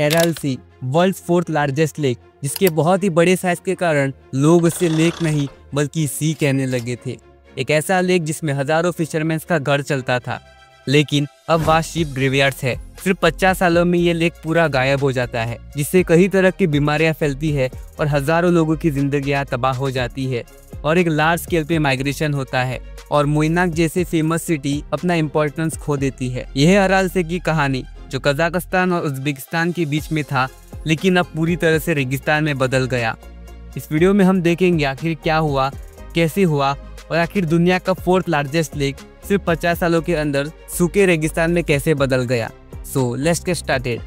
एरल सी world's fourth largest lake, जिसके बहुत ही बड़े साइज के कारण लोग उसे लेक नहीं बल्कि सी कहने लगे थे। एक ऐसा लेक जिसमें हजारों फिशरमैन का घर चलता था, लेकिन अब वहाँ शिप ग्रेवयार्ड्स है। सिर्फ 50 सालों में ये लेक पूरा गायब हो जाता है, जिससे कई तरह की बीमारियां फैलती है और हजारों लोगों की जिंदगियां तबाह हो जाती है और एक लार्ज स्केल पे माइग्रेशन होता है और मोइनाक जैसे फेमस सिटी अपना इम्पोर्टेंस खो देती है। यह है अराल से की कहानी, जो कजाकिस्तान और उज्बेकिस्तान के बीच में था, लेकिन अब पूरी तरह से रेगिस्तान में बदल गया। इस वीडियो में हम देखेंगे आखिर क्या हुआ, कैसे हुआ और आखिर दुनिया का फोर्थ लार्जेस्ट लेक सिर्फ 50 सालों के अंदर सूखे रेगिस्तान में कैसे बदल गया। So let's get started.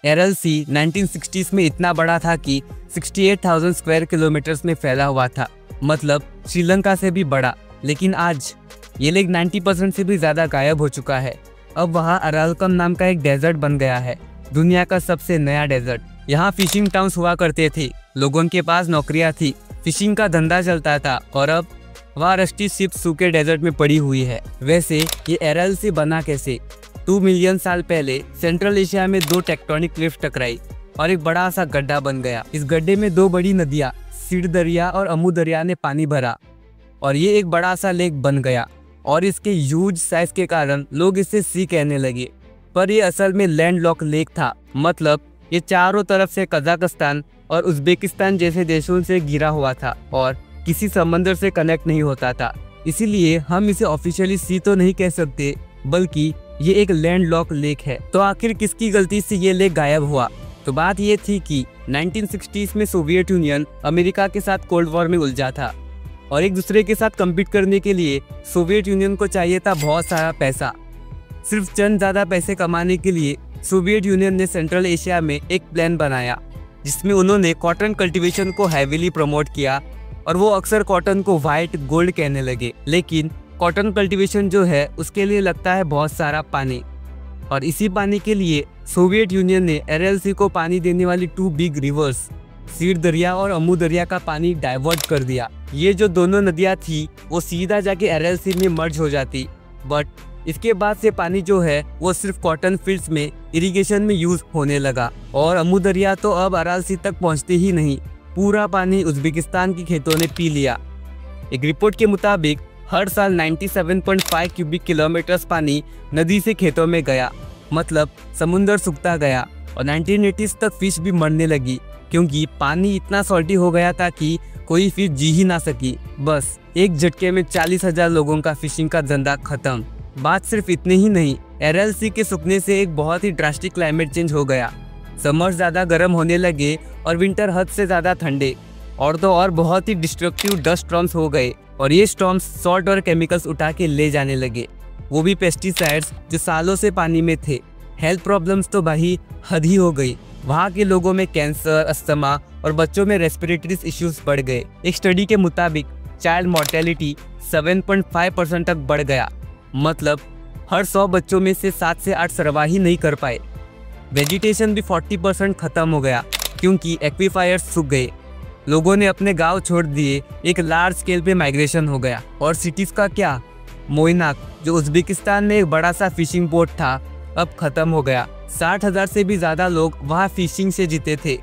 एरल सी 1960s में इतना बड़ा था कि 68,000 स्क्वायर किलोमीटर्स में फैला हुआ था, मतलब श्रीलंका से भी बड़ा। लेकिन आज ये लेक 90% से भी ज़्यादा गायब हो चुका है। अब वहाँ अरालकम नाम का एक डेजर्ट बन गया है, दुनिया का सबसे नया डेजर्ट। यहाँ फिशिंग टाउन्स हुआ करते थे, लोगों के पास नौकरियाँ थी, फिशिंग का धंधा चलता था और अब वहाँ रस्टी शिप सूखे डेजर्ट में पड़ी हुई है। वैसे ये एरल सी बना कैसे? 2 मिलियन साल पहले सेंट्रल एशिया में 2 टेक्टोनिक प्लेट्स टकराई और एक बड़ा सा गड्ढा बन गया। इस गड्ढे में 2 बड़ी नदियाँ सीड दरिया और अमू दरिया ने पानी भरा और ये एक बड़ा सा लेक बन गया और इसके ह्यूज साइज के कारण लोग इसे सी कहने लगे। पर ये असल में लैंडलॉक लेक था, मतलब ये चारों तरफ से कजाकिस्तान और उज्बेकिस्तान जैसे देशों से घिरा हुआ था और किसी समंदर से कनेक्ट नहीं होता था। इसीलिए हम इसे ऑफिशियली सी तो नहीं कह सकते, बल्कि ये एक लैंडलॉक लेक है। तो आखिर किसकी गलती से ये लेक गायब हुआ? तो बात ये थी कि 1960s में सोवियत यूनियन अमेरिका के साथ कोल्ड वॉर में उलझा था और एक दूसरे के साथ कम्पीट करने के लिए सोवियत यूनियन को चाहिए था बहुत सारा पैसा। सिर्फ चंद ज़्यादा पैसे कमाने के लिए सोवियत यूनियन ने सेंट्रल एशिया में एक प्लान बनाया, जिसमें उन्होंने कॉटन कल्टीवेशन को हैवीली प्रमोट किया और वो अक्सर कॉटन को वाइट गोल्ड कहने लगे। लेकिन कॉटन कल्टीवेशन जो है उसके लिए लगता है बहुत सारा पानी, और इसी पानी के लिए सोवियत यूनियन ने एरल सी को पानी देने वाली 2 बिग रिवर्स सीड दरिया और अमू दरिया का पानी डाइवर्ट कर दिया। ये जो दोनों नदियाँ थी वो सीधा जाके एरल सी में मर्ज हो जाती, बट इसके बाद से पानी जो है वो सिर्फ कॉटन फील्ड्स में इरिगेशन में यूज होने लगा और अमू दरिया तो अब अराल सी तक पहुंचते ही नहीं, पूरा पानी उज्बेकिस्तान के खेतों ने पी लिया। एक रिपोर्ट के मुताबिक हर साल 97.5 क्यूबिक किलोमीटर्स पानी नदी से खेतों में गया, मतलब समुंदर सूखता गया और 1980s तक फिश भी मरने लगी, क्योंकि पानी इतना सॉल्टी हो गया था कि कोई फिश जी ही ना सकी। बस एक झटके में 40,000 लोगों का फिशिंग का धंधा खत्म। बात सिर्फ इतने ही नहीं, एरल सी के सूखने से एक बहुत ही ड्रास्टिक क्लाइमेट चेंज हो गया। समर ज़्यादा गर्म होने लगे और विंटर हद से ज़्यादा ठंडे, और तो और बहुत ही डिस्ट्रक्टिव डस्ट स्टॉर्म्स हो गए और ये स्टॉर्म्स सॉल्ट और केमिकल्स उठा के ले जाने लगे, वो भी पेस्टिसाइड्स जो सालों से पानी में थे। हेल्थ प्रॉब्लम्स तो भाई हद ही हो गई। वहाँ के लोगों में कैंसर, अस्थमा और बच्चों में रेस्पिरेटरी इश्यूज बढ़ गए। एक स्टडी के मुताबिक चाइल्ड मोर्टेलिटी 7.5% तक बढ़ गया, मतलब हर 100 बच्चों में से 7 से 8 सर्वाइव नहीं कर पाए। वेजिटेशन भी 40% खत्म हो गया, क्योंकि एक्वीफायर्स सूख गए, लोगों ने अपने गांव छोड़ दिए, एक लार्ज स्केल पे माइग्रेशन हो गया। और सिटीज़ का क्या? मोइनाक जो उज्बेकिस्तान में एक बड़ा सा फिशिंग पोर्ट था, अब खत्म हो गया। 60,000 से भी ज़्यादा लोग वहाँ फिशिंग से जीते थे,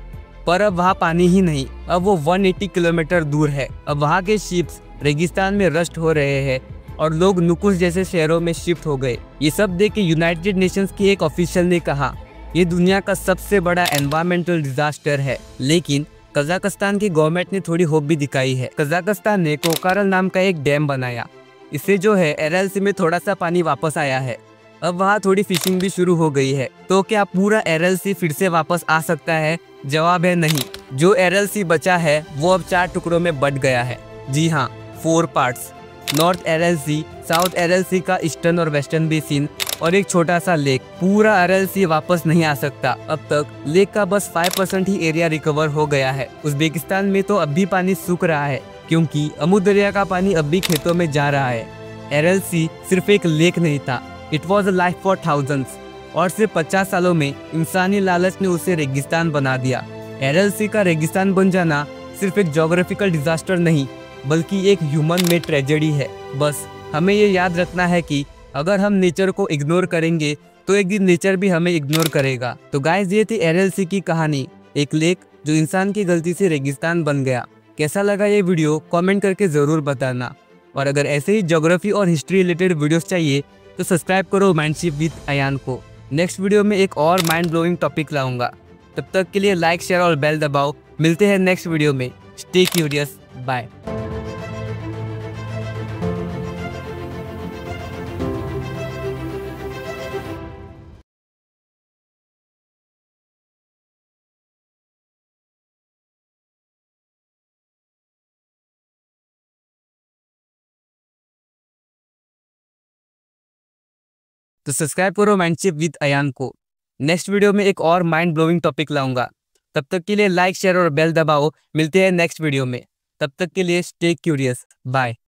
पर अब वहाँ पानी ही नहीं, अब वो 180 किलोमीटर दूर है। अब वहाँ के शिप्स रेगिस्तान में रस्ट हो रहे हैं और लोग नुकुस जैसे शहरों में शिफ्ट हो गए। ये सब देख के यूनाइटेड नेशंस के एक ऑफिशियल ने कहा ये दुनिया का सबसे बड़ा एनवायरमेंटल डिजास्टर है। लेकिन कजाकिस्तान की गवर्नमेंट ने थोड़ी होप भी दिखाई है। कजाकिस्तान ने कोकारल नाम का एक डैम बनाया, इससे जो है एरल सी में थोड़ा सा पानी वापस आया है। अब वहाँ थोड़ी फिशिंग भी शुरू हो गई है। तो क्या पूरा एरल सी फिर से वापस आ सकता है? जवाब है नहीं। जो एरल सी बचा है वो अब 4 टुकड़ों में बट गया है। जी हाँ, 4 पार्ट्स। नॉर्थ एरल सी, साउथ एरल सी का ईस्टर्न और वेस्टर्न बेसिन और एक छोटा सा लेक। पूरा एरल सी वापस नहीं आ सकता। अब तक लेक का बस 5% ही एरिया रिकवर हो गया है। उज्बेकिस्तान में तो अब भी पानी सूख रहा है, क्योंकि अमू दरिया का पानी अब भी खेतों में जा रहा है। एरल सी सिर्फ एक लेक नहीं था, it was a life for thousands. और सिर्फ 50 सालों में इंसानी लालच ने उसे रेगिस्तान बना दिया। एरल सी का रेगिस्तान बन जाना सिर्फ एक ज्योग्राफिकल डिजास्टर नहीं, बल्कि एक ह्यूमन मेड ट्रेजेडी है। बस हमें ये याद रखना है कि अगर हम नेचर को इग्नोर करेंगे तो एक दिन नेचर भी हमें इग्नोर करेगा। तो गाइस ये थी एरियल सी की कहानी, एक लेक जो इंसान की गलती से रेगिस्तान बन गया। कैसा लगा ये वीडियो कमेंट करके ज़रूर बताना। और अगर ऐसे ही ज्योग्राफी और हिस्ट्री रिलेटेड वीडियोस चाहिए तो सब्सक्राइब करो माइंडशिप विद अयान को। नेक्स्ट वीडियो में एक और माइंड ब्लोइंग टॉपिक लाऊंगा। तब तक के लिए लाइक, शेयर और बेल दबाओ। मिलते हैं नेक्स्ट वीडियो में। Stay curious, bye. तो सब्सक्राइब करो माइंडशिप विद अयान को। नेक्स्ट वीडियो में एक और माइंड ब्लोइंग टॉपिक लाऊंगा। तब तक के लिए लाइक, शेयर और बेल दबाओ। मिलते हैं नेक्स्ट वीडियो में। तब तक के लिए स्टे क्यूरियस, बाय।